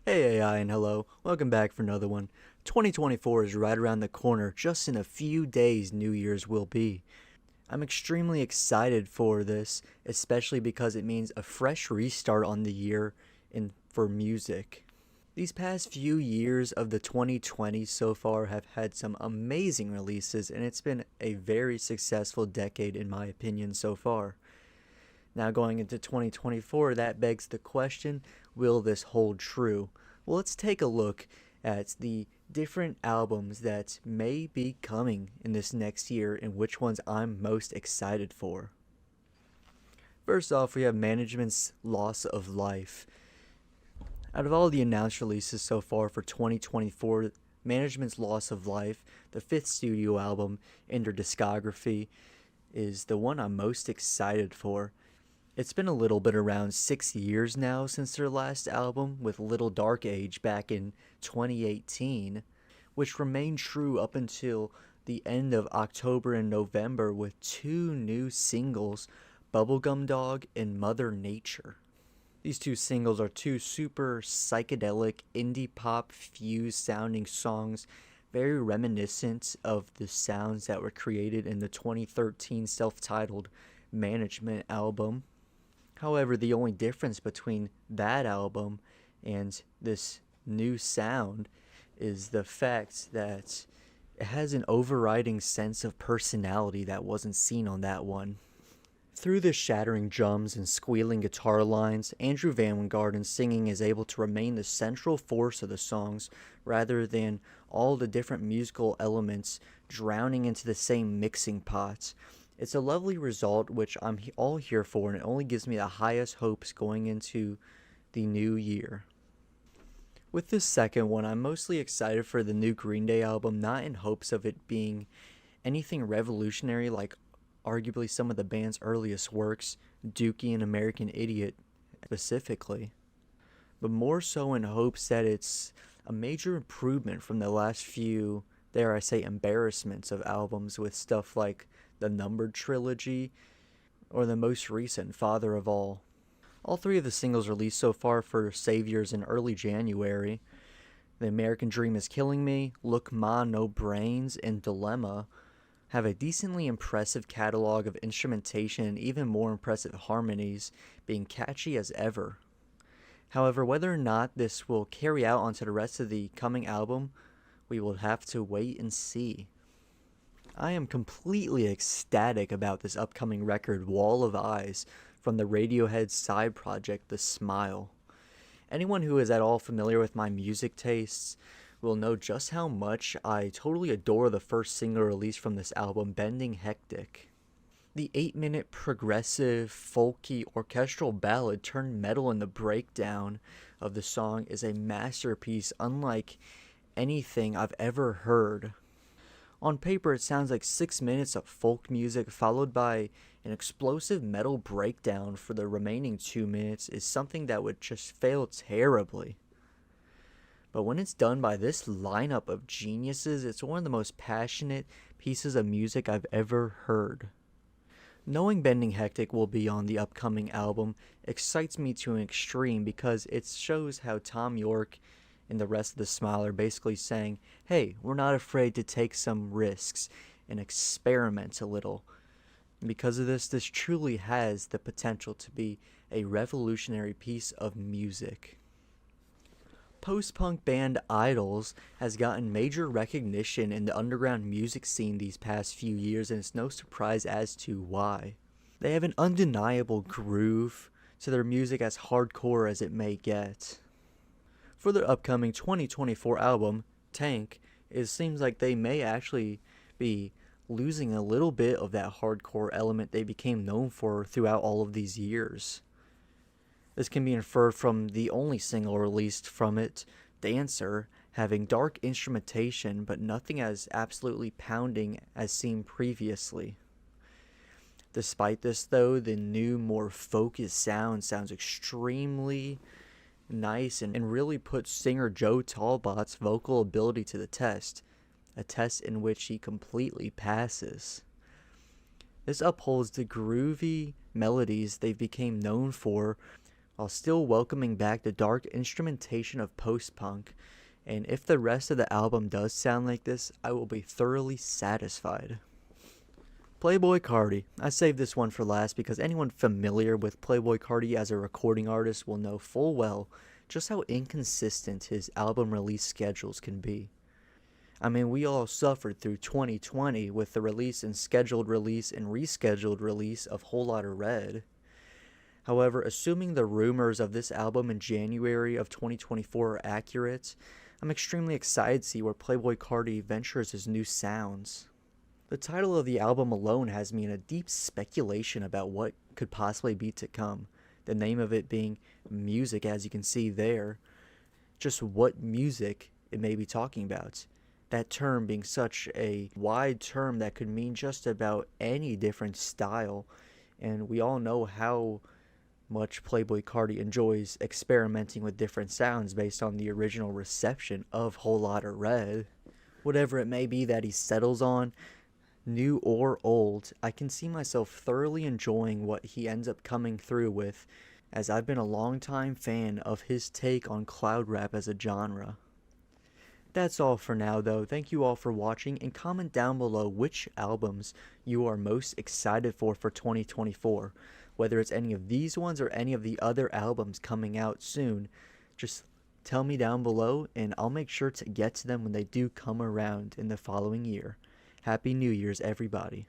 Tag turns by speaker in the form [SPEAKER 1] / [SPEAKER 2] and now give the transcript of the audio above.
[SPEAKER 1] Hey AI and hello, welcome back for another one. 2024 is right around the corner, just in a few days New Year's will be. I'm extremely excited for this, especially because it means a fresh restart on the year for music. These past few years of the 2020s so far have had some amazing releases, and it's been a very successful decade in my opinion so far. Now going into 2024, that begs the question, will this hold true? Well, let's take a look at the different albums that may be coming in this next year and which ones I'm most excited for. First off, we have Management's Loss of Life. Out of all the announced releases so far for 2024, Management's Loss of Life, the fifth studio album in their discography, is the one I'm most excited for. It's been a little bit around 6 years now since their last album with Little Dark Age back in 2018, which remained true up until the end of October and November with two new singles, Bubblegum Dog and Mother Nature. These two singles are two super psychedelic indie pop fused sounding songs, very reminiscent of the sounds that were created in the 2013 self-titled Management album. However, the only difference between that album and this new sound is the fact that it has an overriding sense of personality that wasn't seen on that one. Through the shattering drums and squealing guitar lines, Andrew Van Garden's singing is able to remain the central force of the songs rather than all the different musical elements drowning into the same mixing pot. It's a lovely result, which I'm all here for, and it only gives me the highest hopes going into the new year. With this second one, I'm mostly excited for the new Green Day album, not in hopes of it being anything revolutionary like arguably some of the band's earliest works, Dookie and American Idiot specifically, but more so in hopes that it's a major improvement from the last few, dare I say, embarrassments of albums with stuff like the Numbered Trilogy, or the most recent, Father of All. All three of the singles released so far for Saviors in early January, The American Dream is Killing Me, Look Ma, No Brains, and Dilemma, have a decently impressive catalog of instrumentation and even more impressive harmonies, being catchy as ever. However, whether or not this will carry out onto the rest of the coming album, we will have to wait and see. I am completely ecstatic about this upcoming record, Wall of Eyes, from the Radiohead side project, The Smile. Anyone who is at all familiar with my music tastes will know just how much I totally adore the first single released from this album, Bending Hectic. The 8-minute progressive, folky, orchestral ballad turned metal in the breakdown of the song is a masterpiece unlike anything I've ever heard. On paper, it sounds like 6 minutes of folk music followed by an explosive metal breakdown for the remaining 2 minutes is something that would just fail terribly. But when it's done by this lineup of geniuses, it's one of the most passionate pieces of music I've ever heard. Knowing Bending Hectic will be on the upcoming album excites me to an extreme because it shows how Tom York and the rest of the Smile are basically saying, hey, we're not afraid to take some risks and experiment a little. And because of this truly has the potential to be a revolutionary piece of music. Post-punk band IDLES has gotten major recognition in the underground music scene these past few years, and it's no surprise as to why. They have an undeniable groove to their music, as hardcore as it may get. For their upcoming 2024 album, Tangk, it seems like they may actually be losing a little bit of that hardcore element they became known for throughout all of these years. This can be inferred from the only single released from it, Dancer, having dark instrumentation but nothing as absolutely pounding as seen previously. Despite this though, the new, more focused sounds extremely nice and really puts singer Joe Talbot's vocal ability to the test, a test in which he completely passes. This upholds the groovy melodies they became known for while still welcoming back the dark instrumentation of post-punk. And if the rest of the album does sound like this, I will be thoroughly satisfied. Playboi Carti. I saved this one for last because anyone familiar with Playboi Carti as a recording artist will know full well just how inconsistent his album release schedules can be. I mean, we all suffered through 2020 with the release and scheduled release and rescheduled release of Whole Lotta Red. However, assuming the rumors of this album in January of 2024 are accurate, I'm extremely excited to see where Playboi Carti ventures his new sounds. The title of the album alone has me in a deep speculation about what could possibly be to come. The name of it being music, as you can see there. Just what music it may be talking about. That term being such a wide term that could mean just about any different style. And we all know how much Playboi Carti enjoys experimenting with different sounds based on the original reception of Whole Lotta Red. Whatever it may be that he settles on, new or old, I can see myself thoroughly enjoying what he ends up coming through with, as I've been a longtime fan of his take on cloud rap as a genre. That's all for now though. Thank you all for watching, and comment down below which albums you are most excited for 2024. Whether it's any of these ones or any of the other albums coming out soon, just tell me down below and I'll make sure to get to them when they do come around in the following year. Happy New Year's, everybody.